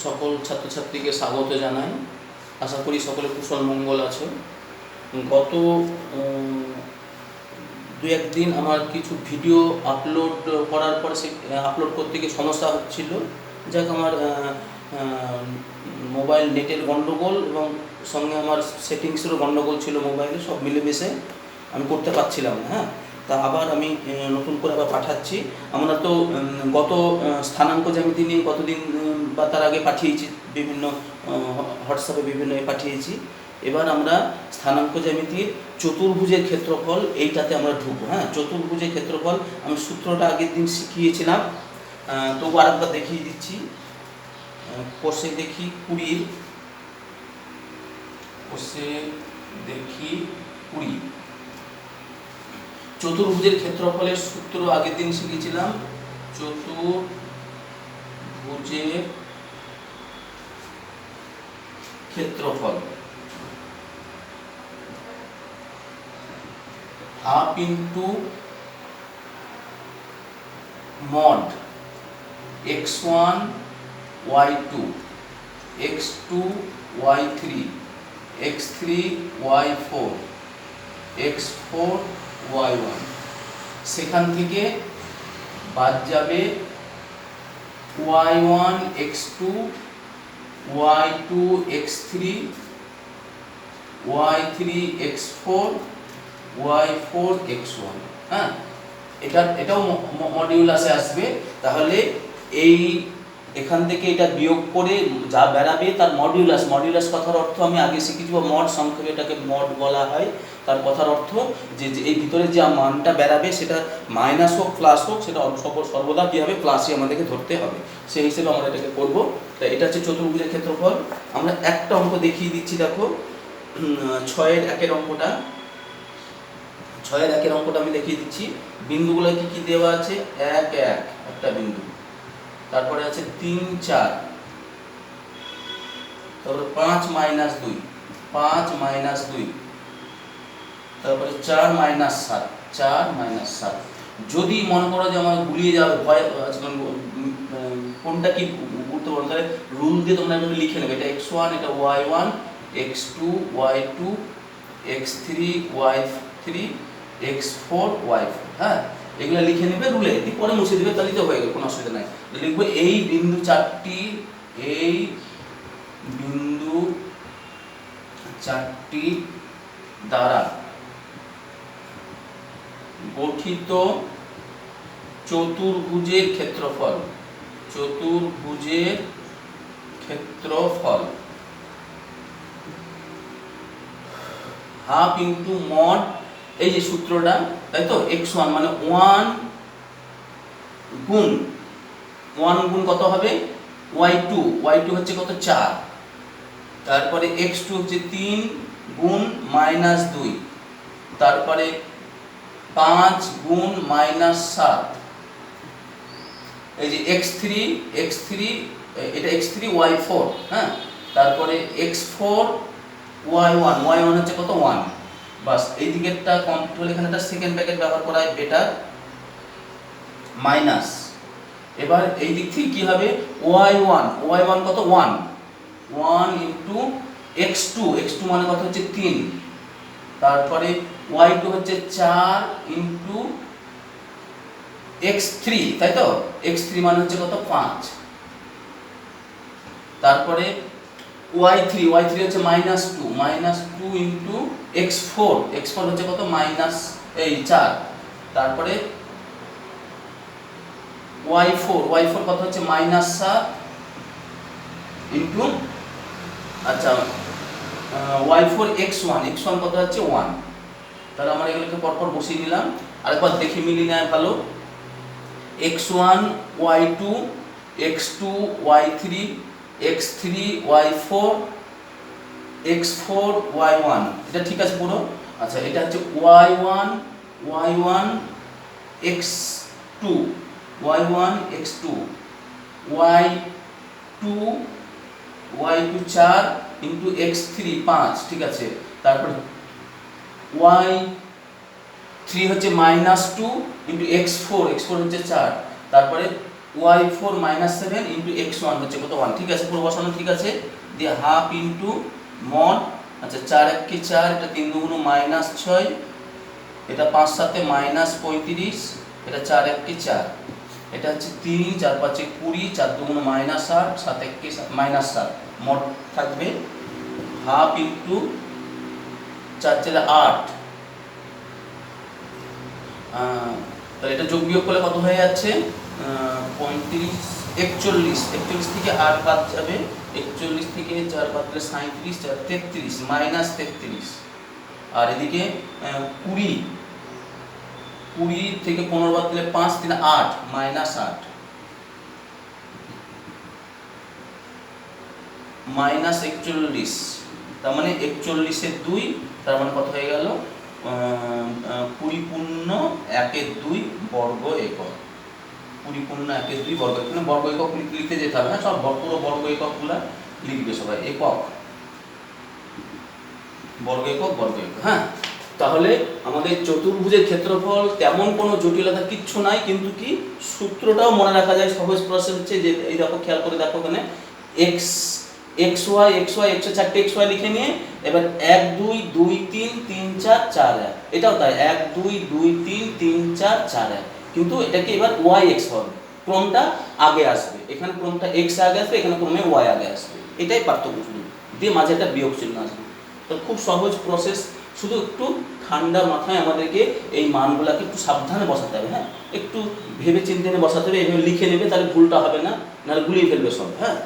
সকল ছাত্রছাত্রীকে স্বাগত জানাই। আশা করি সকলে কুশল মঙ্গল আছে। গত দু একদিন আমার কিছু ভিডিও আপলোড করার পর সে আপলোড করতে গিয়ে সমস্যা হচ্ছিল। যাক, আমার মোবাইল নেটের গণ্ডগোল এবং সঙ্গে আমার সেটিংসেরও গণ্ডগোল ছিল, মোবাইলে সব মিলেমিশে আমি করতে পারছিলাম না। তা আবার আমি নতুন করে আবার পাঠাচ্ছি। আমরা তো গত স্থানাঙ্ক জ্যামিতি নিয়ে কতদিন বা তার আগে পাঠিয়েছি, বিভিন্ন হোয়াটসঅ্যাপে বিভিন্ন পাঠিয়েছি। এবার আমরা স্থানাঙ্ক জ্যামিতির চতুর্ভুজের ক্ষেত্রফল এইটাতে আমরা ঢুকবো। চতুর্ভুজের ক্ষেত্রফল আমি সূত্রটা আগের দিন শিখিয়েছিলাম, তবু আরেকবার দেখিয়ে দিচ্ছি। কোষে দেখি 20, কোষে দেখি 20 চতুর্ভুজের ক্ষেত্রফলের সূত্র আগের দিন শিখেছিলাম। চতুর্ভুজের ক্ষেত্রফল half into mod x1 y2 x2 y3 x3 y4 x4 y1। সেখান থেকে বাদ যাবে y1 x2 y2 x3 y3 x4 y4 x1। এটাও মডিউলাসে আসবে। তাহলে এই এখান থেকে এটা বিয়োগ করে যা বেরাবে তার মডিউলাস কথার অর্থ আমি আগে শিখেছি, মড সংক্ষেপে এটাকে মড বলা হয়। তার কথার অর্থ যে এই ভিতরে যে মানটা বেরাবে সেটা মাইনাস হোক প্লাস হোক, সেটা সর্বদা কী হবে, প্লাসই আমাদেরকে ধরতে হবে। সেই হিসেবে আমরা এটাকে করবো। তাই এটা হচ্ছে চতুর্ভুজের ক্ষেত্রফল। আমরা একটা অঙ্ক দেখিয়ে দিচ্ছি, দেখো 6-এর 1-এর অঙ্কটা। 6-এর 1-এর অঙ্কটা আমি দেখিয়ে দিচ্ছি। বিন্দুগুলো কি কি দেওয়া আছে? 1 1 একটা বিন্দু, তারপরে আছে 3 4, তারপরে 5 -2 5 -2, তারপরে 4 -7 4 -7। যদি মনে করো যে আমার গুলিয়ে যাবে, ভয় কোনটা কি গুরুত্বপূর্ণ, তাহলে রুল দিয়ে তোমরা এটা লিখে নেবে। এটা x1, এটা y1, x2 y2, x3 y3, x4 y4। এগুলো লিখে নেবে রুলে, পরে মুছে দেবে, তাহলে তো হয়ে গেল, কোনো অসুবিধা নাই। লিখবো এই বিন্দু চারটি দ্বারা গঠিত চতুর্ভুজের ক্ষেত্রফল হাফ ইন্টু মড, এই যে সূত্রটা, তাই তো, x1 মানে 1 গুণ কত হবে, y2 হচ্ছে কত, 4, তারপরে x2 হচ্ছে 3 গুণ -2, তারপরে 5 গুণ -7, এই যে x3 এটা x3 y4, তারপরে x4 y1 হচ্ছে কত, 1। বাস, এই দিকেরটা কমপ্লিট হলে এখানে একটা সেকেন্ড ব্র্যাকেট ব্যবহার করা হয়, বেটার, মাইনাস। এবার এই দিক থেকে কি হবে, y1 কত, 1 ইন্টু x2 মানে কত হচ্ছে 3, তারপরে y2 হচ্ছে 4 ইন্টু x3, তাই তো, x3 মানে হচ্ছে কত, 5, তারপরে y3 হচ্ছে -2 ইন্টু x4 হচ্ছে কত, -4, তারপরে y4 কত হচ্ছে -7 ইন্টু, আচ্ছা, y4 x1 কত হচ্ছে 1। তাহলে আমরা এগুলোকে পরপর বসিয়ে দিলাম, আরেকবার দেখে মিলিয়ে নেয় ভালো। x1 y2 x2 y3 x3 y4 x4 y1, এটা ঠিক আছে পুরো। আচ্ছা, এটা হচ্ছে y1 x2 y2 4 into x3 5, ঠিক আছে। তারপরে y3 হচ্ছে -2 ইন্টু x4 হচ্ছে 4, তারপরে y4 মাইনাস 7 ইন্টু x1 হচ্ছে কত 1, ঠিক আছে, পুরো বসানো ঠিক আছে। দিয়ে হাফ ইন্টু মড, আচ্ছা 4 1 কে 4, এটা 3 2 মাইনাস 6, এটা 5 7 মাইনাস 35, এটা 4 1 কে 4, এটা হচ্ছে 3 4 5 20, 4 2 মাইনাস 8, 7 1 কে মাইনাস 7, মড থাকবে হাফ ইন্টু 4 4 8, তাহলে এটা যোগ বিয়োগ করলে কত হয়ে যাচ্ছে 35 41, 41 থেকে 8 বাদ যাবে, 41 থেকে 4 বাদ গেলে 37, 4 33 মাইনাস 33, আর এদিকে 20 থেকে 15 বাদ দিলে 5 3 8 মাইনাস 8, মাইনাস 41, তার মানে 41 এর 2, তার মানে কত হয়ে গেল 20 পূর্ণ 1 এর 2 বর্গ একক, 20 পূর্ণ 1 এর 2 বর্গ, এখানে বর্গ একক লিখতে যেতে হবে, হ্যাঁ সব পুরো বর্গ এককগুলো লিখবে সবাই, একক বর্গ একক বর্গ একক। হ্যাঁ, তাহলে আমাদের চতুর্ভুজের ক্ষেত্রফল তেমন কোনো জটিলতা কিচ্ছু নাই, কিন্তু কি সূত্রটাও মনে রাখা যায়, সহজ প্রসেস হচ্ছে যে এই দেখো খেয়াল করে দেখো, এখানে এক্স xy xy 104 xy লিখে নিয়ে এবার 1 2 2 3 3 4 4 1, এটাও তাই 1 2 2 3 3 4 4 1, কিন্তু এটাকে এবার yx হবে, ক্রমটা আগে আসবে, এখানে ক্রমটা x আগে আসবে, এখানে ক্রমে y আগে আসবে, এটাই পার্থক্য শুধু, দিয়ে মাঝে একটা বিয়োগ চিহ্ন আসবে। তো খুব সহজ প্রসেস, শুধু একটু ঠান্ডা মাথায় আমাদেরকে এই মানগুলোকে একটু সাবধানে বসাতে হবে, হ্যাঁ একটু ভেবে চিন্তে বসাতে হবে, এভাবে লিখে নেবে, তাহলে ভুলটা হবে না, নাহলে গুলিয়ে ফেলবে সব। হ্যাঁ,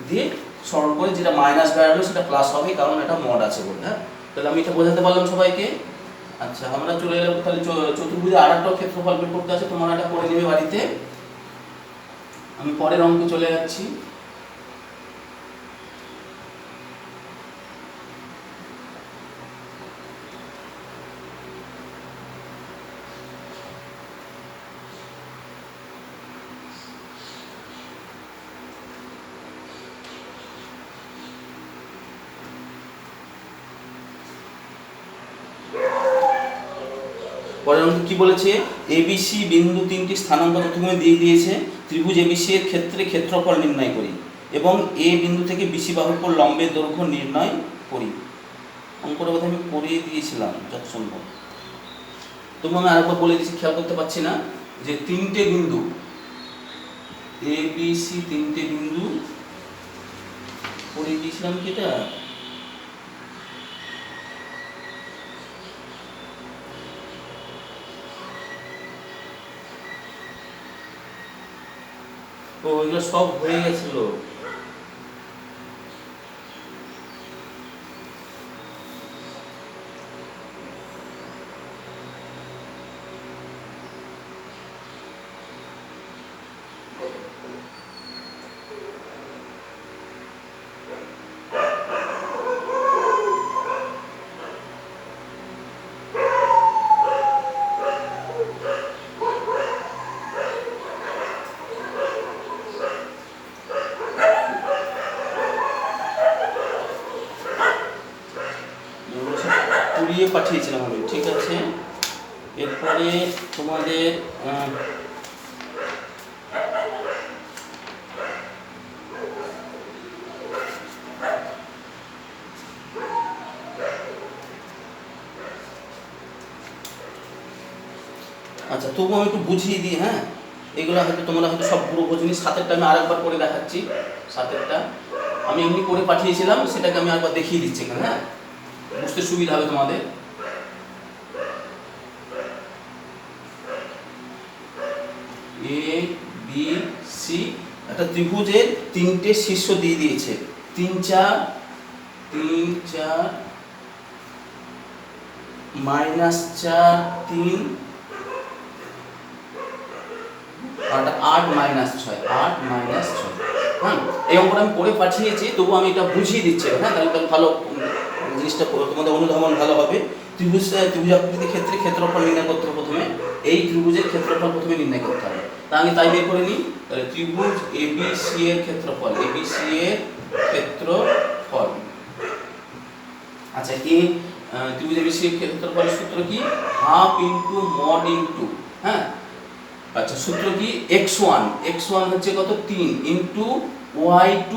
দিয়ে সরল করে যেটা মাইনাস বেরোবে সেটা প্লাস হবে, কারণ এটা মড আছে বলে। হ্যাঁ, তাহলে আমি এটা বোঝাতে পারলাম সবাইকে। আচ্ছা, আমরা চলে এলাম তাহলে চতুর্ভুজে আর একটা ক্ষেত্রফল বের করতে আছে, তোমরা এটা করে নেবে বাড়িতে, আমি পরের অঙ্কে চলে যাচ্ছি। পরের অঙ্কে কি বলেছে, এবিসি বিন্দু তিনটি স্থানাঙ্ক তথ্যগুলো দিয়ে দিয়েছে, ত্রিভুজ এবিসি এর ক্ষেত্রে ক্ষেত্রফল নির্ণয় করি এবং এ বিন্দু থেকে বিসি বাহুর পর লম্বের দৈর্ঘ্য নির্ণয় করি। অঙ্কটা বোধহয় আমি করিয়ে দিয়েছিলাম যত সম্ভব, তবু আমি আরেকবার বলে দিচ্ছি, খেয়াল করতে পারছি না, যে তিনটে বিন্দু এবিসি, তিনটে বিন্দু করিয়ে দিয়েছিলাম কি এটা, তো ওইগুলো সব হয়ে গেছিল। পুড়িয়ে পাঠিয়েছিলাম আমি, ঠিক আছে। এরপরে তোমাদের আচ্ছা, তবু আমি একটু বুঝিয়ে দিই। হ্যাঁ, এগুলো হয়তো তোমরা হয়তো সব পুরো বোঝনি, সাতেরটা আমি আরেকবার করে দেখাচ্ছি। সাতেরটা আমি এমনি করে পাঠিয়েছিলাম, সেটাকে আমি আরেকবার দেখিয়ে দিচ্ছি এখানে, হ্যাঁ বুঝতে সুবিধা হবে তোমাদের। এ বি সি, একটা ত্রিভুজের তিনটে শীর্ষ দিয়ে দিয়েছে, 3 4 3 4 মাইনাস 4 3 আর 8 মাইনাস 6 8 মাইনাস 6। হ্যাঁ, এই অঙ্কটা আমি করে পাঠিয়েছি, তবু আমি এটা বুঝিয়ে দিচ্ছি। হ্যাঁ, তাহলে ভালো জিনিসটা তোমাদের অনুধাবন ভালো হবে। ত্রিভুজ আকৃতির ক্ষেত্রে ক্ষেত্রফল নির্ণয় করতে হবে প্রথমে, এই ত্রিভুজের ক্ষেত্রফল প্রথমে নির্ণয় করতে হবে। তা আমি তাই বের করে নিই, তাহলে ত্রিভুজ এবিসি এর ক্ষেত্রফল, এবিসি এর ক্ষেত্রফল। আচ্ছা, এই ত্রিভুজ এবিসি এর ক্ষেত্রফলের সূত্র কি, হাফ ইন্টু মড ইন্টু, হ্যাঁ আচ্ছা সূত্র কি x1 হচ্ছে কত 3 into y2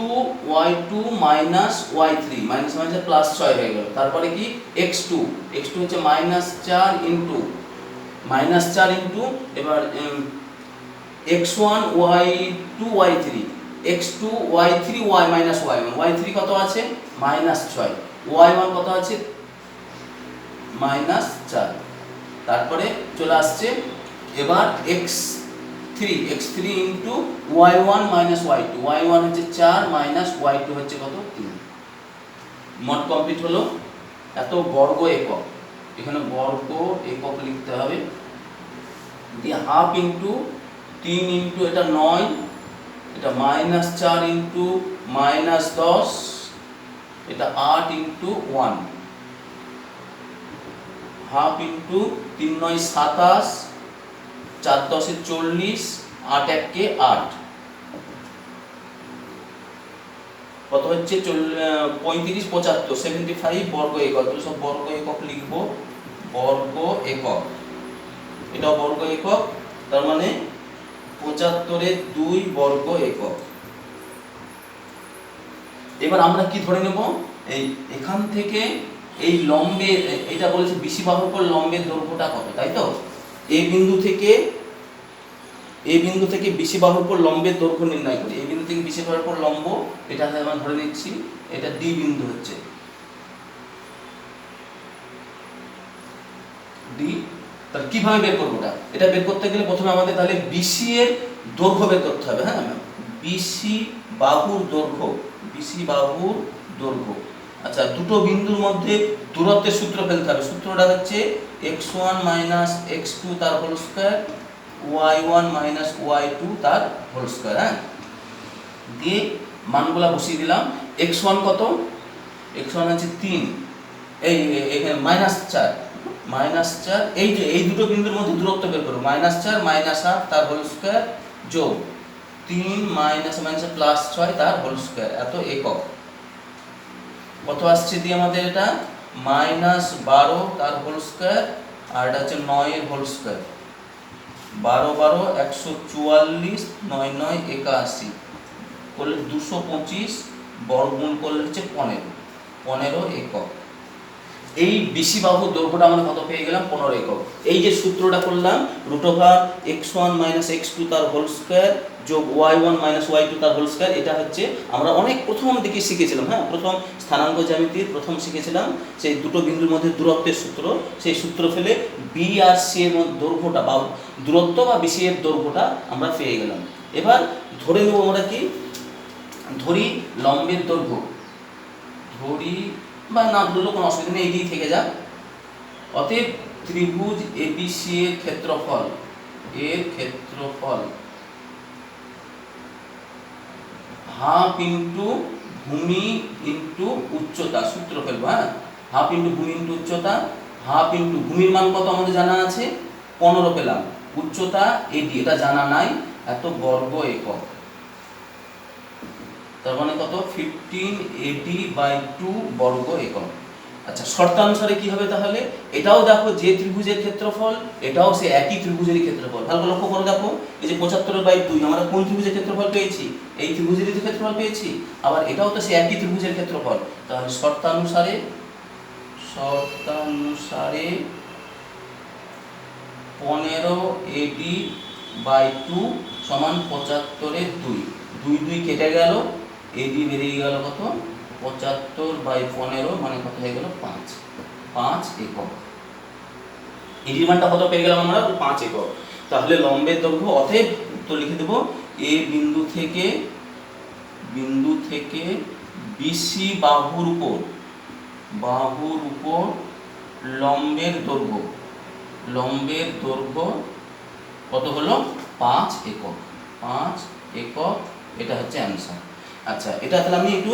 minus y3 minus minus plus 6 হয়ে গেল। তারপরে কি x2 হচ্ছে -4 ইনটু এবার x1 y2 y3 x2 y3 y minus y1 y3 কত আছে -6 y1 কত আছে -4। তারপরে চলে আসছে এবার x3 into y1 minus y2 y1 হচ্ছে 4 মাইনাস y2 হচ্ছে কত 3। মোট কমপ্লিট হলো। এত বর্গ একক, এখানে বর্গ একক লিখতে হবে, দিয়ে হাফ ইনটু 3 ইনটু এটা 9, এটা -4 ইনটু -10, এটা 8 ইনটু 1, হাফ ইনটু 3 9 27, 4 10 40, 8 1 8, কত হচ্ছে 35 75 75 বর্গ একক। সব বর্গ একক লিখব, বর্গ একক, এটাও বর্গ একক, তার মানে 75 এর 2 বর্গ একক। এবার আমরা কি ধরে নেব, এই এখান থেকে এই লম্বে, এটা বলেছে বিসি বাহুর উপর লম্বের দৈর্ঘ্যটা কত, তাই তো? এই বিন্দু থেকে বিসি বাহুর উপর লম্বের দৈর্ঘ্য নির্ণয় করি। এই বিন্দু থেকে বিসি বাহুর উপর লম্ব, এটা আমরা ধরে নিচ্ছি এটা ডি বিন্দু হচ্ছে ডি। তাহলে কিভাবে বের করবো এটা বের করতে গেলে প্রথমে আমাদের তাহলে বিসি এর দৈর্ঘ্য বের করতে হবে। হ্যাঁ, বিসি বাহুর দৈর্ঘ্য। আচ্ছা, দুটো বিন্দুর মধ্যে দূরত্বের সূত্র ফেলতে হবে। সূত্রটা হচ্ছে x1 মাইনাস x2 তার whole square, y1 minus y2 তার হোল স্কয়ার। হ্যাঁ, দিয়ে মানগুলা বসিয়ে দিলাম। x1 কত, x1 হচ্ছে 3, এই এখানে -4, এই যে এই দুটো বিন্দুর মধ্যে দূরত্ব বের করব, -4 -8 তার হোল স্কয়ার যোগ 3 মাইনাস প্লাস 6 তার হোল স্কয়ার, এত একক। কত আসছে দিয়ে আমাদের এটা -12 তার হোল স্কয়ার, আর এটা হচ্ছে 9 এর হোল স্কয়ার, 12 12 144, 9 9 81 করলে 225, বর্গমূল করলে হচ্ছে 15 একক। এই বিসি বাহুর দৈর্ঘ্যটা আমরা কত পেয়ে গেলাম, 15 একক। এই যে সূত্রটা করলাম, √x1 - x2 তার হোল স্কয়ার যোগ y1 - y2 তার হোল স্কয়ার, এটা হচ্ছে আমরা অনেক প্রথম দিকে শিখেছিলাম। হ্যাঁ, প্রথম স্থানাঙ্ক জ্যামিতির প্রথম শিখেছিলাম সেই দুটো বিন্দুর মধ্যে দূরত্বের সূত্র। সেই সূত্র ফেলে বি আর সি এর মধ্যে দৈর্ঘ্যটা বা দূরত্ব বা বিসি এর দৈর্ঘ্যটা আমরা পেয়ে গেলাম। এবার ধরে নেব আমরা কি, ধরি লম্বের দৈর্ঘ্য, ধরি বা না ধরলেও কোনো অসুবিধা নেই, এই থেকে যাক। অতএব ত্রিভুজ এবিসি এর ক্ষেত্রফল হাফ ইন্টু ভূমি ইন্টু উচ্চতা, সূত্র ফেলবো। হ্যাঁ, হাফ ইন্টু ভূমি ইন্টু উচ্চতা, হাফ ইন্টু ভূমির মান কত আমাদের জানা আছে 15 পেলাম, উচ্চতা এডি এটা জানা নাই, এত বর্গ একক, তার মানে কত 15 AD/2 বর্গ একক। আচ্ছা, শর্তানুসারে কি হবে তাহলে, এটাও দেখো যে ত্রিভুজের ক্ষেত্রফল, এটাও সে একই ত্রিভুজেরই ক্ষেত্রফল। ভালো করে লক্ষ্য করে দেখো, এই যে 75/2 আমরা কোন ত্রিভুজের ক্ষেত্রফল পেয়েছি, এই ত্রিভুজেরই তো ক্ষেত্রফল পেয়েছি, আবার এটাও তো সে একই ত্রিভুজের ক্ষেত্রফল। তাহলে শর্তানুসারে 15 AD/2 সমান 75 এর 2, 2 2 কেটে গেল, এডি বেরিয়ে গেল কত 75/15, মানে কত হয়ে গেল 5 একক। এডির মানটা কত পেয়ে গেলাম আমরা 5 একক। তাহলে লম্বের দৈর্ঘ্য, অতএব উত্তর লিখে দেব, এ বিন্দু থেকে বিসি বাহুর উপর লম্বের দৈর্ঘ্য কত হলো 5 একক। এটা হচ্ছে অ্যান্সার। আচ্ছা, এটা তাহলে আমি একটু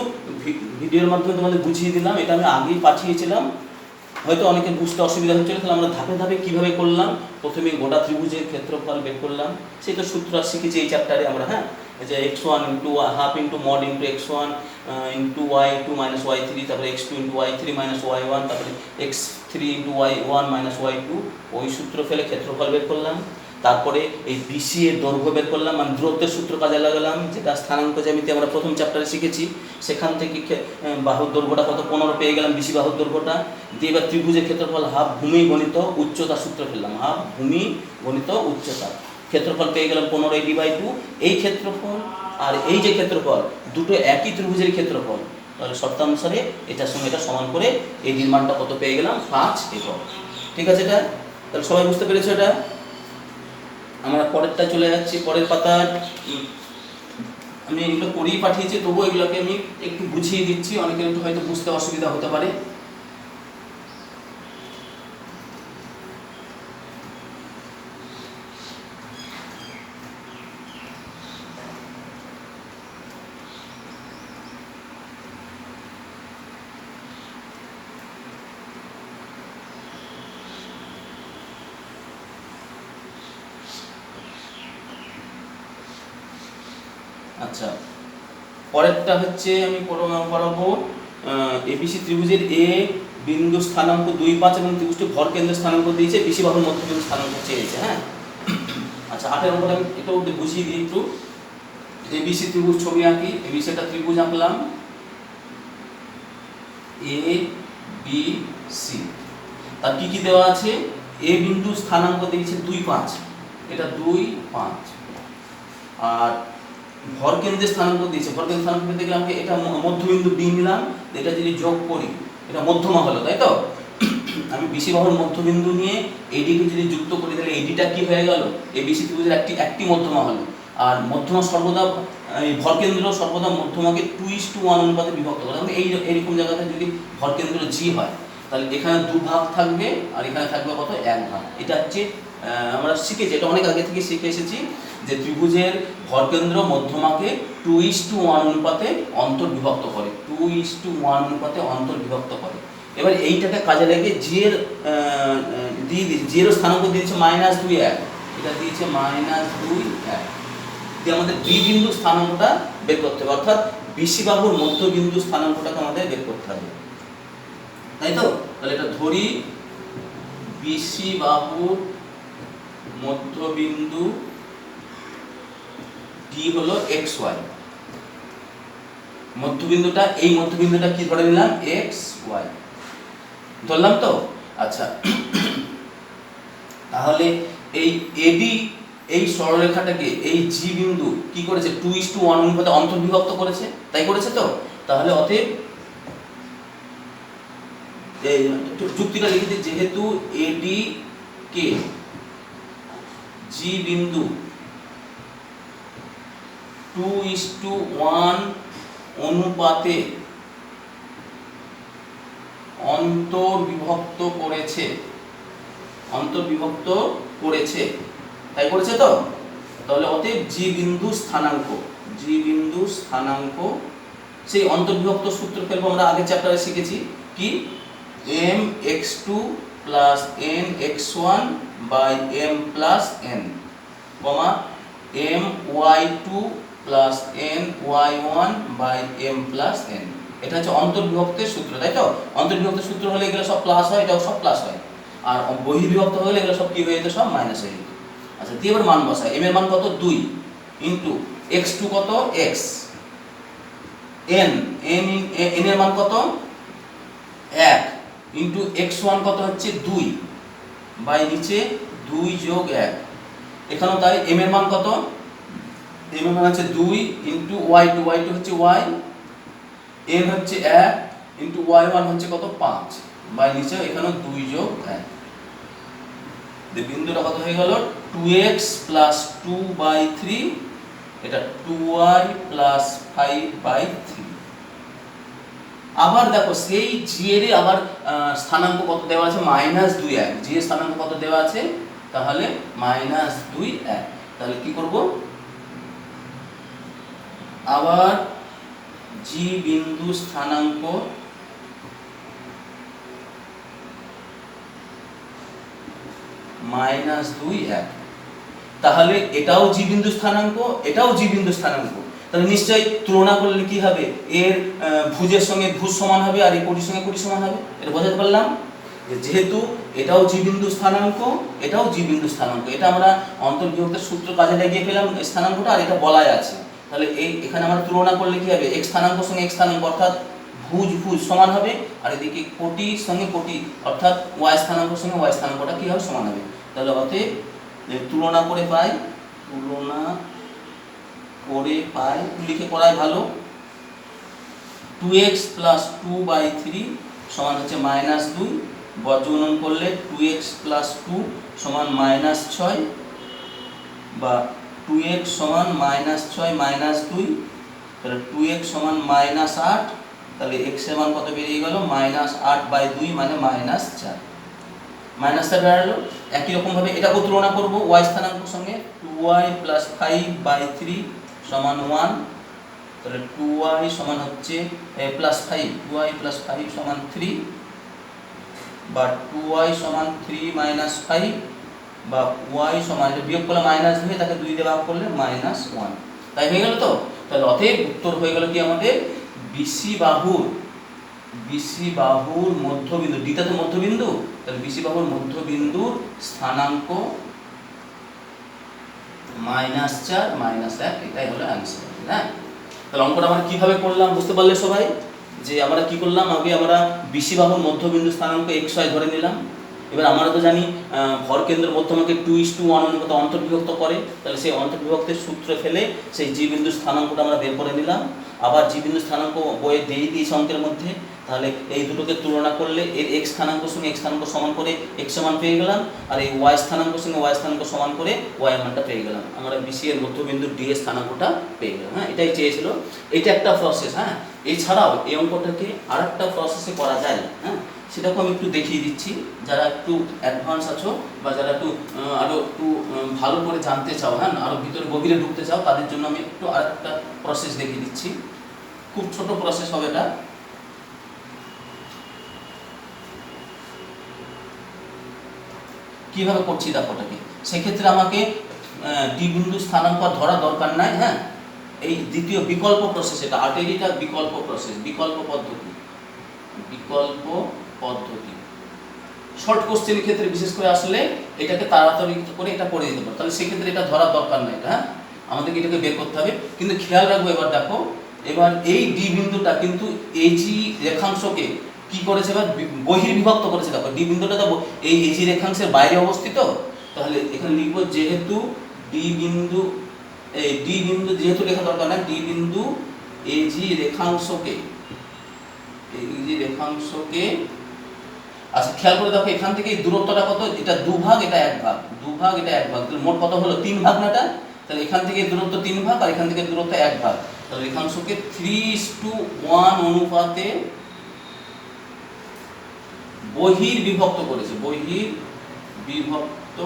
ভিডিওর মাধ্যমে তোমাদের বুঝিয়ে দিলাম, এটা আমি আগেই পাঠিয়েছিলাম, হয়তো অনেকের বুঝতে অসুবিধা হচ্ছিল। তাহলে আমরা ধাপে ধাপে কীভাবে করলাম, প্রথমে গোটা ত্রিভুজের ক্ষেত্রফল বের করলাম, সেই তো সূত্র শিখেছি এই চ্যাপ্টারে আমরা। হ্যাঁ, যে x1 into half into mod into x1 into y2 minus y3, তারপরে x2 into y3 minus y1, তারপরে x3 into y1 minus y2, ওই সূত্র ফেলে ক্ষেত্রফল বের করলাম। তারপরে এই বিসি এর দৈর্ঘ্য বের করলাম, মানে দূরত্বের সূত্র কাজে লাগালাম, যেটা স্থানাঙ্ক জ্যামিতি আমরা প্রথম চ্যাপ্টারে শিখেছি। সেখান থেকে বাহুর দৈর্ঘ্যটা কত 15 পেয়ে গেলাম, বিসি বাহুর দৈর্ঘ্যটা দিয়ে এবার ত্রিভুজের ক্ষেত্রফল হাফ ভূমি গণিত উচ্চতা সূত্র ফেললাম, হাফ ভূমি গণিত উচ্চতা, ক্ষেত্রফল পেয়ে গেলাম 15 এই ক্ষেত্রফল আর এই যে ক্ষেত্রফল দুটো একই ত্রিভুজের ক্ষেত্রফল, তাহলে শর্তানুসারে এটার সঙ্গে এটা সমান করে এই নির্মাণটা কত পেয়ে গেলাম 5 একক। ঠিক আছে, এটা তাহলে সবাই বুঝতে পেরেছো। এটা আমরা পরেরটা চলে যাচ্ছি, পরের পাতার আমি এগুলো করেই পাঠিয়েছি, তবুও এগুলোকে আমি একটু বুঝিয়ে দিচ্ছি, অনেকের একটু হয়তো বুঝতে অসুবিধা হতে পারে। আচ্ছা, পরেরটা হচ্ছে আমি পড়াবো এবিসি ত্রিভুজের এ বিন্দু স্থানাঙ্ক 2, 5 এবং ত্রিভুজটি ভর কেন্দ্রের স্থানাঙ্ক দিয়েছে, বিসি বাহুর মধ্যবিন্দু স্থানাঙ্ক চেয়েছে। হ্যাঁ, আচ্ছা 8 নম্বর আমি এটাও বুঝিয়ে দিই একটু। এবিসি ত্রিভুজ ছবি আঁকি, এবিসি একটা ত্রিভুজ আঁকলাম এ বি সি, তার কি কি দেওয়া আছে, এ বিন্দু স্থানাঙ্ক দিয়েছে 2, 5, এটা 2, 5, আর ভর কেন্দ্রের স্থানাঙ্ক দিয়েছে, ভর কেন্দ্রের স্থানাঙ্ক দেখলাম কি এটা মধ্যবিন্দু বি নিলাম, এটা যদি যোগ করি এটা মধ্যমা হলো, তাই তো। আমি বিসি বাহুর মধ্যবিন্দু নিয়ে এডিকে যদি যুক্ত করি তাহলে এডিটা কি হয়ে গেল, এই বিসি ত্রিভুজের একটি মধ্যমা হলো। আর মধ্যমা সর্বদা এই ভর কেন্দ্র সর্বদা মধ্যমাকে 2:1 অনুপাতে বিভক্ত করে, মানে এইরকম জায়গাতে যদি ভর কেন্দ্র জি হয় তাহলে এখানে 2 ভাগ থাকবে আর এখানে থাকবে কত 1 ভাগ। এটা হচ্ছে আমরা শিখেছি, এটা অনেক আগে থেকে শিখে এসেছি যে ত্রিভুজের ভরকেন্দ্র মধ্যমাকে 2:1 অনুপাতে অন্তর্বিভক্ত করে, 2:1 অনুপাতে অন্তর্বিভক্ত করে। এবার এইটাকে কাজে লাগিয়ে জি এর দিয়ে দিয়েছে, জি এর স্থানাঙ্ক দিয়েছে -2, 1, এটা দিয়েছে -2, 1 দিয়ে আমাদের বি বিন্দু স্থানাঙ্কটা বের করতে হবে, অর্থাৎ বিসি বাহুর মধ্যবিন্দু স্থানাঙ্কটাকে আমাদের বের করতে হবে, তাই তো। তাহলে এটা ধরি বিসি বাহুর মধ্যবিন্দু ডি হলো xy, মধ্যবিন্দুটা এই মধ্যবিন্দুটা কি ধরে নিলাম xy ধরলাম তো। আচ্ছা তাহলে এই এডি এই সরলরেখাটাকে এই জি বিন্দু কি করেছে 2:1 অনুপাতে অন্তর্বিভক্ত করেছে, তাই করেছে তো। তাহলে অতএব এই যুক্তিটা লিখে দিই, যেহেতু এডি কে জি বিন্দু 2:1 অনুপাতে অন্তর্বিভক্ত করেছে, তাই করেছে তো। তাহলে অতএব জি বিন্দু স্থানাঙ্ক সেই অন্তর্বিভক্ত সূত্র ফেলবো, আমরা আগের চ্যাপ্টারে শিখেছি কি, mx2 + nx1 / m + n, my2 + ny1 / m + n। এটা হচ্ছে অন্তর্বিভক্তের সূত্র, তাই তো। অন্তর্বিভক্তের সূত্র হলে এগুলো সব প্লাস হয়, এটাও সব প্লাস হয়, আর বহির্বিভক্ত হলে এগুলো সব কি হয়ে যেত, সব মাইনাস হয়ে যেত। আচ্ছা দিয়ে এবার মান বসাই, m এর মান কত 2 ইনটু x2 কত x, n এর মান কত 1 ইনটু x1 কত হচ্ছে 2 বাই নিচে 2 + 1, এখানেও তাই m এর মান কত, m এর মান হচ্ছে 2 ইনটু y2 হচ্ছে y, n হচ্ছে 1 ইনটু y1 হচ্ছে কত 5 বাই নিচে এখানেও 2 + 1, বিন্দুটা কত হয়ে গেল 2x + 2/3, এটা 2y + 5/3। আবার দেখো সেই জি এর আবার স্থানাঙ্ক কত দেওয়া আছে -2, 1, জি এর স্থানাঙ্ক কত দেওয়া আছে, তাহলে -2, 1। তাহলে কি করব, আবার জি বিন্দু স্থানাঙ্ক -2, 1, তাহলে এটাও জি বিন্দু স্থানাঙ্ক, এটাও জি বিন্দু স্থানাঙ্ক, তাহলে নিশ্চয়ই তুলনা করলে কি হবে, এর ভুজের সঙ্গে ভুজ সমান হবে আর এই কোটির সঙ্গে কোটি সমান হবে, এটা বোঝাতে পারলাম। যেহেতু এটাও জি বিন্দু স্থানাঙ্ক, এটাও জি বিন্দু স্থানাঙ্ক, এটা আমরা অন্তর্বিভক্তের সূত্র কাজে লাগিয়ে পেলাম স্থানাঙ্কটা, আর এটা বলাই আছে। তাহলে এখানে আমরা তুলনা করলে কি হবে, এক্স স্থানাঙ্ক সঙ্গে এক্স স্থানাঙ্ক অর্থাৎ ভুজ ভুজ সমান হবে, আর এদিকে কোটির সঙ্গে কোটি অর্থাৎ ওয়াই স্থানাঙ্ক সঙ্গে ওয়াই স্থানাঙ্কটা কি হবে, সমান হবে। তাহলে অতএব তুলনা করে পাই, তুলনা করে পাই, লিখে করাই ভালো, 2x প্লাস 2/3 সমান হচ্ছে -2, বর্গগুণন করলে 2x প্লাস 2 সমান -6, বা 2x সমান -6 -2, তাহলে 2x সমান -8, তাহলে x এর মান কত বেরিয়ে গেল, -8/2 মানে -4, -4 বেরোলো। একই রকমভাবে এটাকেও তুলনা করব y স্থানাঙ্কের সঙ্গে, 2y প্লাস 5/3 সমান 1, তাহলে 2y সমান হচ্ছে প্লাস 5, 2y প্লাস 5 সমান 3, বা 2y সমান 3 মাইনাস 5, বা y সমান, এটা বিয়োগ করলে মাইনাস হয়ে তাকে 2 দিয়ে ভাগ করলে -1, তাই হয়ে গেল। তো তাহলে অতএব উত্তর হয়ে গেল কি আমাদের, বিসি বাহুর মধ্যবিন্দু, ডিটা তো মধ্যবিন্দু, তাহলে বিসি বাহুর মধ্যবিন্দুর স্থানাঙ্ক -4 -1, এটাই হলো অ্যান্সার। হ্যাঁ, তাহলে অঙ্কটা আমরা কিভাবে করলাম বুঝতে পারলে সবাই, যে আমরা কি করলাম, আগে আমরা বিসি বাহুর মধ্যবিন্দু স্থানাঙ্ক xy ধরে নিলাম। এবার আমরা তো জানি ভর কেন্দ্র মধ্যমাকে 2:1 অনুপাতে অন্তর্বিভক্ত করে, তাহলে সেই অন্তর্বিভক্তের সূত্র ফেলে সেই জি বিন্দু স্থানাঙ্কটা আমরা বের করে নিলাম। আবার জি বিন্দু স্থানাঙ্ক বইয়ে দিয়ে দিয়েছে অঙ্কের মধ্যে, তাহলে এই দুটোকে তুলনা করলে এর x স্থানাঙ্ক সঙ্গে x স্থানাঙ্ক সমান করে x সমান পেয়ে গেলাম, আর এই y স্থানাঙ্ক সঙ্গে y স্থানাঙ্ক সমান করে y এর মানটা পেয়ে গেলাম, আমরা বিসি এর মধ্যবিন্দু ডি এর স্থানাঙ্কটা পেয়ে গেলাম। হ্যাঁ, এটাই চেয়েছিল, এটা একটা প্রসেস। হ্যাঁ, এছাড়াও এই অঙ্কটাকে আরেকটা প্রসেসে করা যায়। হ্যাঁ, সেটাকে আমি একটু দেখিয়ে দিচ্ছি, যারা একটু অ্যাডভান্স আছো বা যারা একটু আরও একটু ভালো করে জানতে চাও, হ্যাঁ, আরও ভিতরে গভীরে ঢুকতে চাও, তাদের জন্য আমি একটু আরেকটা প্রসেস দেখিয়ে দিচ্ছি। খুব ছোট প্রসেস হবে এটা। কিভাবে করছি দেখো ওটাকে, সেক্ষেত্রে আমাকে ডি বিন্দু স্থানাঙ্ক ধরা দরকার নাই। হ্যাঁ, এই দ্বিতীয় বিকল্প প্রসেস, এটা আর্টেরিটা বিকল্প প্রসেস, বিকল্প পদ্ধতি শর্ট কোশ্চেনের ক্ষেত্রে বিশেষ করে আসলে এটাকে তাড়াতাড়ি করে এটা করে দিতে পারো, তাহলে সেক্ষেত্রে এটা ধরার দরকার নেই। এটা হ্যাঁ, আমাদেরকে এটাকে বের করতে হবে, কিন্তু খেয়াল রাখবো। এবার দেখো, এবার এই ডি বিন্দুটা কিন্তু এজি রেখাংশকে কি করেছে, এবার বহির্বিভক্ত করেছে। দেখো ডি বিন্দুটা তো এই এজি রেখাংশের বাইরে অবস্থিত, তাহলে এখানে লিখবো যেহেতু ডি বিন্দু যেহেতু লেখা দরকার না, ডি বিন্দু এজি রেখাংশকে আচ্ছা খেয়াল করে দেখো, এখান থেকে এই দূরত্বটা কত, এটা 2 ভাগ, এটা 1 ভাগ, 2 ভাগ, এটা 1 ভাগ, তাহলে মোট কত হলো 3 ভাগ না এটা, তাহলে এখান থেকে দূরত্ব 3 ভাগ আর এখান থেকে দূরত্ব 1 ভাগ, তাহলে রেখাংশকে 3:1 অনুপাতে বহির্বিভক্ত করেছে, বহির্বিভক্ত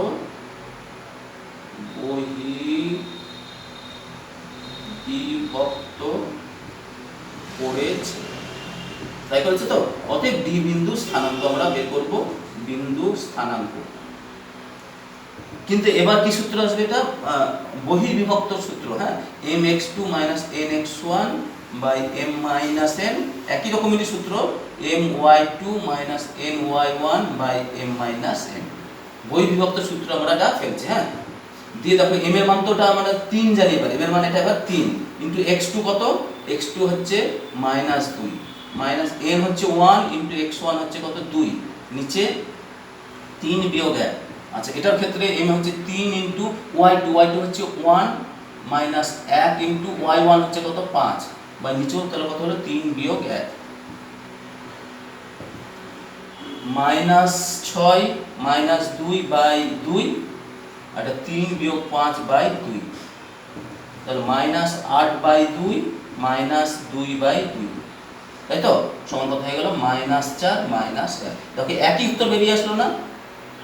করেছে, তাই করেছে। তো অতএব ডি বিন্দু স্থানাঙ্ক আমরা বের করব, বিন্দু স্থানাঙ্ক। কিন্তু এবার কি সূত্র আসবে, এটা বহির্বিভক্ত সূত্র। হ্যাঁ, mx2 nx1 m n, একই রকমেরই সূত্র my2 ny1 m n, বহির্বিভক্ত সূত্র আমরা এটা ফেলছি। হ্যাঁ, দিয়ে দেখো m এর মান তো এটা আমরা 3 জানি, এবার m এর মান এটা এবার 3 ইনটু x2 কত, x2 হচ্ছে -2, মাইনাস n হচ্ছে 1 ইনটু x1 হচ্ছে কত 2, নিচে 3 বিয়োগ 1। আচ্ছা, এটার ক্ষেত্রে m হচ্ছে 3 ইনটু y2 হচ্ছে 1 মাইনাস 1 ইনটু y1 হচ্ছে কত 5, বা নিচেও তাহলে কত হলো 3 বিয়োগ 1, -6 -2/2, আর 3 বিয়োগ 5/2, তাহলে -8/2 -2/2, তাই তো, সমান কত হয়ে গেল -4 -1। দেখো একই উত্তর বেরিয়ে আসলো না,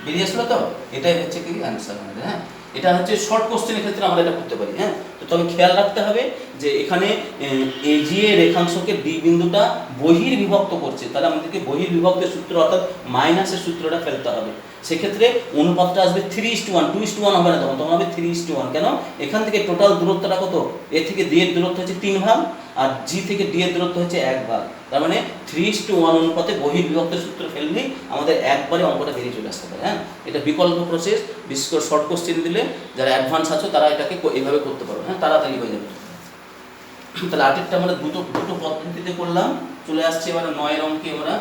বেরিয়ে আসলো। তো এটাই হচ্ছে কি অ্যান্সার আমাদের। হ্যাঁ, এটা হচ্ছে শর্ট কোশ্চেনের ক্ষেত্রে আমরা এটা করতে পারি। হ্যাঁ, তো তবে খেয়াল রাখতে হবে যে এখানে এজি রেখাংশকে ডি বিন্দুটা বহির্বিভক্ত করছে, তাহলে আমাদেরকে বহির্বিভক্তের সূত্র অর্থাৎ মাইনাসের সূত্রটা ফেলতে হবে। সেক্ষেত্রে অনুপাতটা আসবে 3:1, 2:1 হবে না, তখন হবে 3:1। কেন, এখান থেকে টোটাল দূরত্বটা কত, এর থেকে ডি এর দূরত্ব হচ্ছে 3 ভাগ, আর জি থেকে ডি এর দূরত্ব হচ্ছে 1 ভাগ। তার মানে 3:1 অনুপাতে বহির্বিভক্তের সূত্র ফেললেই আমাদের একবারে অঙ্কটা বেরিয়ে চলে আসতে পারে। হ্যাঁ, এটা বিকল্প প্রসেস, বিশেষ করে শর্ট কোশ্চেন দিলে যারা অ্যাডভান্স আছো তারা এটাকে এইভাবে করতে পারো। হ্যাঁ, তাড়াতাড়ি হয়ে যাবে। তাহলে 8-এরটা আমরা দুটো পদ্ধতিতে করলাম। চলে আসছে এবার 9 এর অঙ্কে আমরা।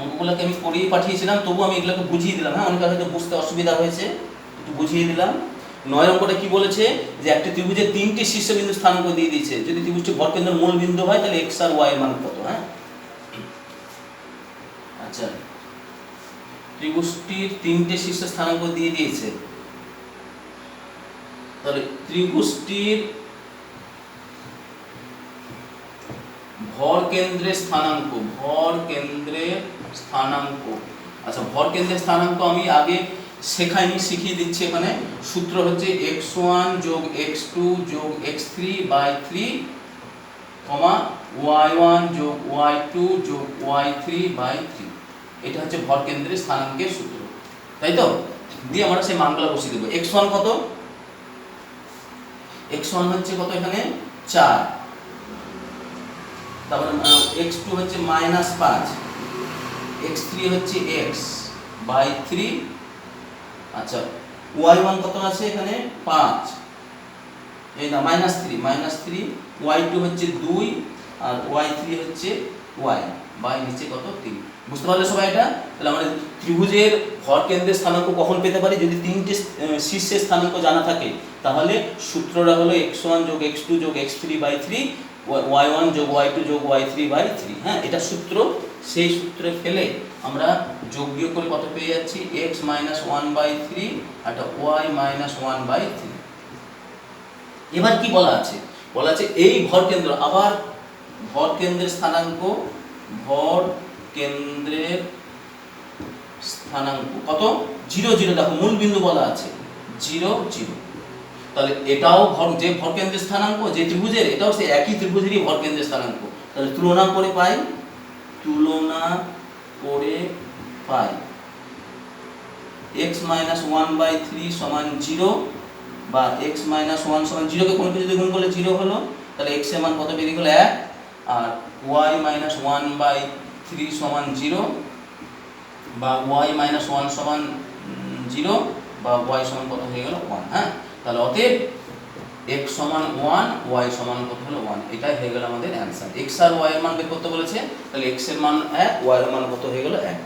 অঙ্কগুলোকে আমি করিয়ে পাঠিয়েছিলাম, তবু আমি এগুলোকে বুঝিয়ে দিলাম। হ্যাঁ, অনেকের হয়তো বুঝতে অসুবিধা হয়েছে, একটু বুঝিয়ে দিলাম। 9 অঙ্কটা কি বলেছে, যে একটা ত্রিভুজের 3টি শীর্ষবিন্দু স্থানাঙ্ক দিয়ে দিয়েছে। যদি ত্রিভুজটি ভরকেন্দ্রের মূল বিন্দু হয় তাহলে x আর y এর মান কত। হ্যাঁ, আচ্ছা, ত্রিভুজটির 3টে শীর্ষ স্থানাঙ্ক দিয়ে দিয়েছে। তাহলে ত্রিভুজটির ভর কেন্দ্রের স্থানাঙ্ক, আচ্ছা, ভর কেন্দ্রের স্থানাঙ্ক আমি আগে শেখাইনি, শিখিয়ে দিচ্ছি। এখানে সূত্র হচ্ছে x1 যোগ x2 যোগ x3 বাই 3, y1 যোগ y2 যোগ y3 বাই 3। এটা হচ্ছে ভর কেন্দ্রের স্থানাঙ্কের সূত্র, তাই তো? দিয়ে আমরা সেই মানগুলো বসিয়ে দেবো। x1 কত? x1 হচ্ছে কত এখানে 4, তারপরে x2 হচ্ছে -5, x3 হচ্ছে x বাই 3। আচ্ছা, y1 কত আছে এখানে 5, এই না -3, y2 হচ্ছে 2 আর y3 হচ্ছে y বাই নিচে কত 3। বুঝতে পারলে সবাই এটা? তাহলে আমরা ত্রিভুজের ভর কেন্দ্রের স্থানাঙ্ক কখন পেতে পারি? যদি 3টে শীর্ষের স্থানাঙ্ক জানা থাকে, তাহলে সূত্রটা হলো x1 যোগ x2 যোগ x3 বাই 3, y1 যোগ y2 যোগ y3 বাই 3। হ্যাঁ, এটা সূত্র। সেই সূত্রে ফেলে আমরা যোগ বিয়োগ করে কত পেয়ে যাচ্ছি, x - 1/3 আর y - 1/3। এবার কি বলা আছে? বলা আছে এই ভর কেন্দ্র, আবার ভর কেন্দ্রের স্থানাঙ্ক, কত? 0 0। দেখো মূল বিন্দু বলা আছে 0 0। তাহলে এটাও যে ভর কেন্দ্রের স্থানাঙ্ক যে ত্রিভুজের, এটাও সেই একই ত্রিভুজেরই ভর কেন্দ্রের স্থানাঙ্ক। তাহলে তুলনা করে পাই x - 1/3 সমান 0, বা x - 1 সমান 0 কে কোন কিছু দিয়ে গুণ করলে 0 হলো। তাহলে x এর মান কত বেরিয়ে গেল 1, আর y - 1/3 সমান 0, বা y - 1 সমান 0, বা y সমান কত হয়ে গেল 1। হ্যাঁ, তাহলে অতএব x সমান 1, y সমান কত হলো 1। এটাই হয়ে গেল আমাদের অ্যানসার। x আর y এর মান বের করতে বলেছে, তাহলে x এর মান 1, y এর মান কত হয়ে গেল 1।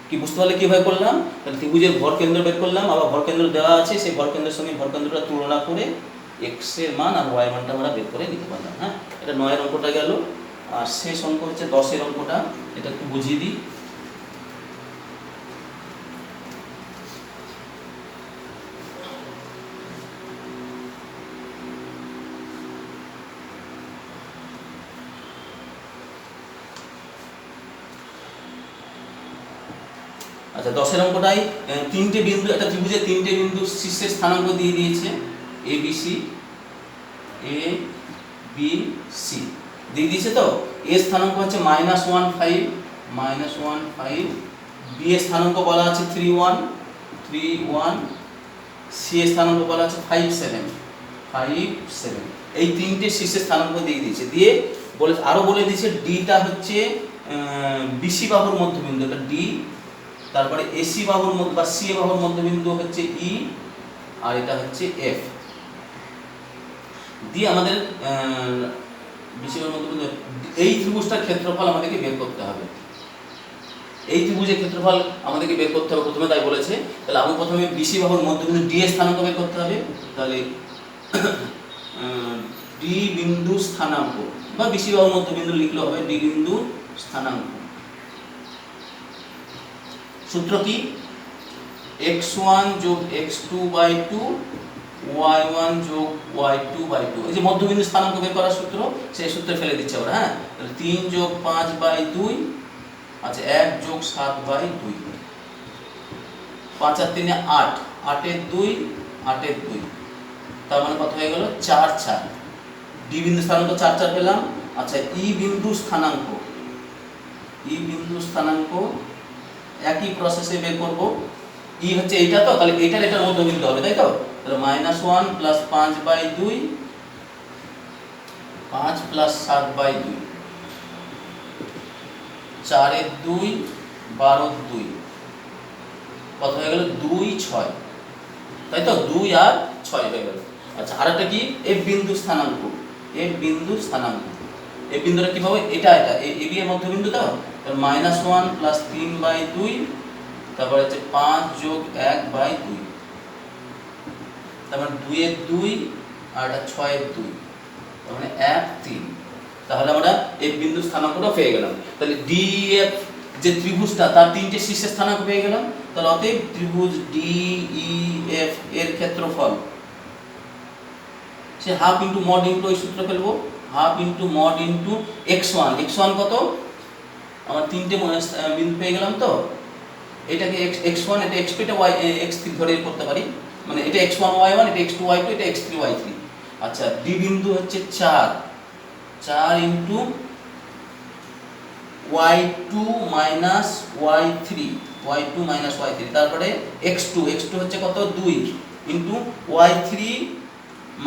কি বুঝতে পারলে কিভাবে করলাম? তাহলে ত্রিভুজের ভর কেন্দ্র বের করলাম, আবার ভর কেন্দ্র দেওয়া আছে, সেই ভর কেন্দ্রের সঙ্গে ভর কেন্দ্রটা তুলনা করে x এর মান আর y এর মানটা আমরা বের করে নিতে পারলাম। হ্যাঁ, এটা 9 এর অঙ্কটা গেল। আর শেষ অঙ্ক হচ্ছে 10 এর অঙ্কটা, এটা একটু বুঝিয়ে দিই। আচ্ছা, 10 এর অঙ্কটাই 3টে বিন্দু, একটা ত্রিভুজের 3টে বিন্দু শীর্ষের স্থানাঙ্ক দিয়ে দিয়েছে a b c দিয়ে দিয়েছে। তো a স্থানাঙ্ক হচ্ছে -15, b এর স্থানাঙ্ক বলা আছে 3 1, c এর স্থানাঙ্ক বলা আছে 5 7। এই 3টে শীর্ষের স্থানাঙ্ক দিয়ে দিয়েছে। দিয়ে আরো বলে দিয়েছে ডি-টা হচ্ছে বিসি বাহুর মধ্যবিন্দু, এটা ডি। তারপরে এসি বাহুর মধ্যে বা সি বাহুর মধ্যবিন্দু হচ্ছে ই, আর এটা হচ্ছে এফ। দিয়ে আমাদের বিসি বাহুর মধ্যবিন্দু, এই ত্রিভুজটার ক্ষেত্রফল আমাদেরকে বের করতে হবে। এই ত্রিভুজের ক্ষেত্রফল আমাদেরকে বের করতে হবে প্রথমে, তাই বলেছে। তাহলে আমি প্রথমে বিসি বাহুর মধ্যবিন্দু ডি এর স্থানাঙ্ক বের করতে হবে। তাহলে ডি বিন্দু স্থানাঙ্ক, বা বিসি বাহুর মধ্যবিন্দু লিখলে হবে ডি বিন্দু স্থানাঙ্ক। সূত্র কি? x1 যোগ x2/2, y1 যোগ y2/2। এই যে মধ্যবিন্দু স্থানাঙ্ক বের করার সূত্র, সেই সূত্রে ফেলে দিচ্ছি আমরা। হ্যাঁ, তাহলে 3 যোগ 5/2, আচ্ছা 1 যোগ 7/2, 5 আর 3 8, 8 এর 2, 8 এর 2, তার মানে কত হয়ে গেল 4 4। ডি বিন্দু স্থানাঙ্ক 4 4 পেলাম। আচ্ছা, ই বিন্দু স্থানাঙ্ক, ই বিন্দু স্থানাঙ্ক একই প্রসেসে বের করব। ই হচ্ছে এইটা, তো তাহলে এটার মধ্যবিন্দু হবে, তাই তো? তাহলে -1 প্লাস 5/2, 5 প্লাস 7/2, 4 এর 2, 12 এর 2, কত হয়ে গেল? 2, 6, তাই তো? 2 আর 6 হয়ে গেল। আচ্ছা, আরেকটা কি? এফ বিন্দু স্থানাঙ্ক। এফ বিন্দু স্থানাঙ্ক, এই বিন্দুটা কি পাবো? এটা এ বি এর মধ্যবিন্দু, তো -1 প্লাস 3/2, তারপরে হচ্ছে 5 যোগ 1/2, তারপরে 2 এর 2 আর এটা 6 এর 2, তার মানে 1, 3। তাহলে আমরা এই বিন্দু স্থানাঙ্কটা পেয়ে গেলাম। তাহলে ডিএফ যে ত্রিভুজটা, তার তিনটে শীর্ষের স্থানাঙ্ক পেয়ে গেলাম। তাহলে অতএব ত্রিভুজ ডিইএফ এর ক্ষেত্রফল সে হাফ ইন্টু মড ইন্টু ওই সূত্র ফেলবো, half into mod into x1। x1 কত? আমার তিনটে বিন্দু পেয়ে গেলাম, তো এটাকে x1, এটা x2, এটা x3 ধরে করতে পারি, মানে এটা x1 y1, এটা x2 y2, এটা x3 y3। আচ্ছা, ডি বিন্দু হচ্ছে 4 ইন্টু y2 মাইনাস y3, তারপরে x2 হচ্ছে কত? 2 ইন্টু y3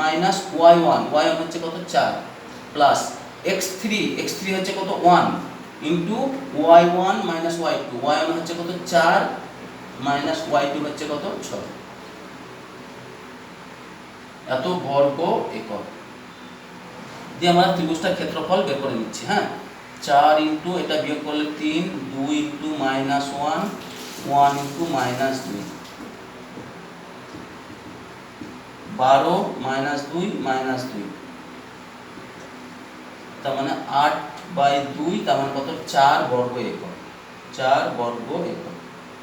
মাইনাস y1 হচ্ছে কত? 4, প্লাস x3 হচ্ছে কত? 1 ইন্টু y1 মাইনাস y1 হচ্ছে কত? 4 মাইনাস y2 হচ্ছে কত? 6। এত বর্গ একক দিয়ে আমরা ত্রিভুজটার ক্ষেত্রফল বের করে নিচ্ছি। হ্যাঁ, 4 ইন্টু এটা বিয়োগ করলে 3, 2 ইন্টু -1, 1 ইন্টু -2, 12 -2 -2, তার মানে 8/2, তার মানে কত? 4 বর্গ একক, 4 বর্গ একক।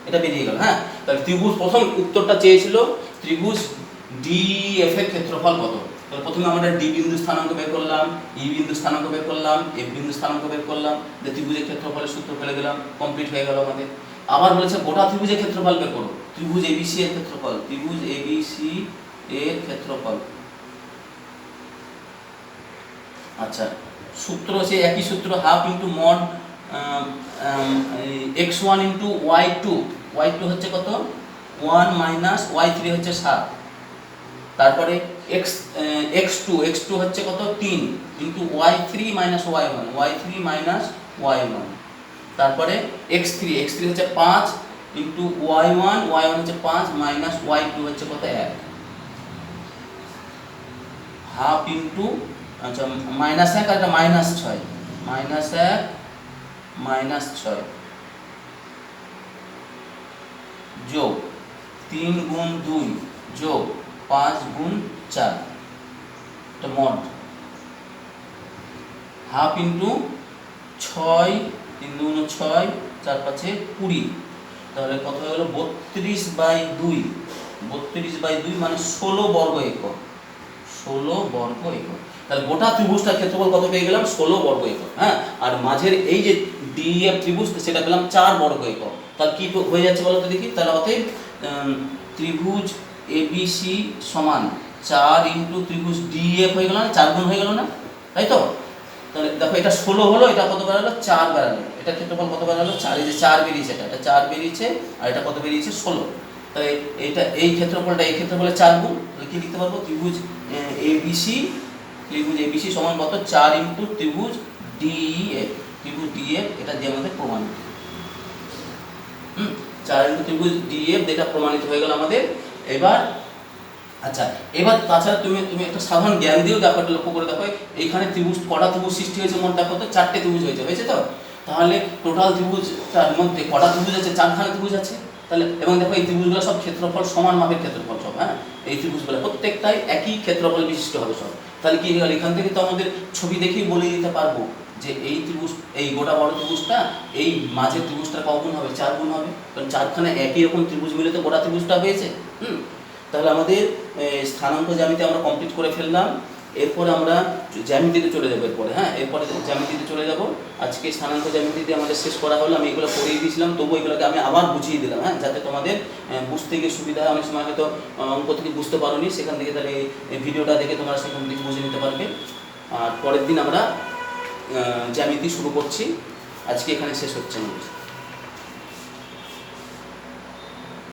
এটা বেরিয়ে গেল। হ্যাঁ, তাহলে ত্রিভুজ, প্রথম উত্তরটা চেয়েছিল ত্রিভুজ ডিএফ এর ক্ষেত্রফল কত। তাহলে প্রথমে আমরা ডি বিন্দু স্থানাঙ্ক বের করলাম, ই বিন্দু স্থানাঙ্ক বের করলাম, এফ বিন্দু স্থানাঙ্ক বের করলাম, ত্রিভুজের ক্ষেত্রফলের সূত্র ফেলে দিলাম, কমপ্লিট হয়ে গেল আমাদের। আবার বলেছে গোটা ত্রিভুজের ক্ষেত্রফল বের করো, ত্রিভুজ এবিসি এর ক্ষেত্রফল, ত্রিভুজ এবিসি এর ক্ষেত্রফল। আচ্ছা, সূত্র হচ্ছে একই সূত্র, half into mod x1 into y2 হচ্ছে কত? 1 মাইনাস y3 হচ্ছে 7, তারপরে x2 হচ্ছে কত? 3 ইন্টু y3 মাইনাস y1, তারপরে x3 হচ্ছে 5 ইন্টু y1 হচ্ছে 5 মাইনাস y2 হচ্ছে কত? 1, হাফ ইন্টু, আচ্ছা -1 আর এটা -6, -1 -6 যোগ 3 গুণ 2 যোগ 5 গুণ 4, এটা মড, হাফ ইন্টু 6, 3 2 6, 4 5 20, তাহলে কত হয়ে গেল? 32/2 মানে 16 বর্গ একক, 16 বর্গ একক। তাহলে গোটা ত্রিভুজটার ক্ষেত্রফল কত পেয়ে গেলাম? 16 বর্গ একক। হ্যাঁ, আর মাঝের এই যে ডিএফ ত্রিভুজ, সেটা পেলাম 4 বর্গ একক। তাহলে কি হয়ে যাচ্ছে বলো তো দেখি? তাহলে অতএব ত্রিভুজ এবিসি সমান 4 ইন্টু ত্রিভুজ ডিএফ হয়ে গেল না, 4 গুণ হয়ে গেল না, তাই তো? তাহলে দেখো, এটা 16 হলো, এটা কত বেরালো? 4 বেরালো। এটা ক্ষেত্রফল কত বেরালো? 4। এই যে 4 বেরিয়েছে, এটা 4 বেরিয়েছে, আর এটা কত বেরিয়েছে? 16। তাহলে এইটা, এই ক্ষেত্রফলটা এই ক্ষেত্রফলে 4 গুণ, তাহলে কি লিখতে পারবো? ত্রিভুজ এবিসি সমান কত? 4 ইন্টু ত্রিভুজ ডিএফ, এটা দিয়ে আমাদের প্রমাণিত। 4 ইন্টু ত্রিভুজ ডিএফ, যেটা প্রমাণিত হয়ে গেল আমাদের। এবার আচ্ছা, এবার তাছাড়া তুমি একটা সাধারণ জ্ঞান দিয়েও দেখো, একটা লক্ষ্য করে দেখো, এইখানে ত্রিভুজ, কটা ত্রিভুজ সৃষ্টি হয়েছে মোট দেখো তো? 4টে ত্রিভুজ হয়েছে তো? তাহলে টোটাল ত্রিভুজটার মধ্যে কটা ত্রিভুজ আছে? 4খানা ত্রিভুজ আছে। তাহলে এবং দেখো, এই ত্রিভুজগুলো সব ক্ষেত্রফল সমান মাপের ক্ষেত্রফল সব। হ্যাঁ, এই ত্রিভুজগুলো প্রত্যেকটাই একই ক্ষেত্রফল বিশিষ্ট হবে সব। তাহলে কি হলো? এখান থেকে তো আমাদের ছবি দেখেই বলে দিতে পারবো যে এই ত্রিভুজ, এই গোটা বড় ত্রিভুজটা, এই মাঝের ত্রিভুজটা কগুণ হবে? 4 গুণ হবে, কারণ 4খানা একই রকম ত্রিভুজ মিলে তো গোটা ত্রিভুজটা হয়েছে। তাহলে আমাদের স্থানাঙ্ক জ্যামিতি আমরা কমপ্লিট করে ফেললাম। এরপরে আমরা জ্যামিতিতে চলে যাবো। এরপরে জ্যামিতিতে চলে যাব। আজকে স্থানাঙ্ক জ্যামিতিতে আমাদের শেষ করা হলো। আমি এগুলো পড়িয়ে দিয়েছিলাম, তবু এগুলোকে আমি আবার বুঝিয়ে দিলাম, হ্যাঁ, যাতে তোমাদের বুঝতে গিয়ে সুবিধা হয়। অনেক সময় হয়তো অঙ্ক থেকে বুঝতে পারোনি, সেখান থেকে তাহলে এই ভিডিওটা দেখে তোমরা সেখান থেকে বুঝে নিতে পারবে। আর পরের দিন আমরা জ্যামিতি শুরু করছি। আজকে এখানে শেষ হচ্ছে নমস্কার।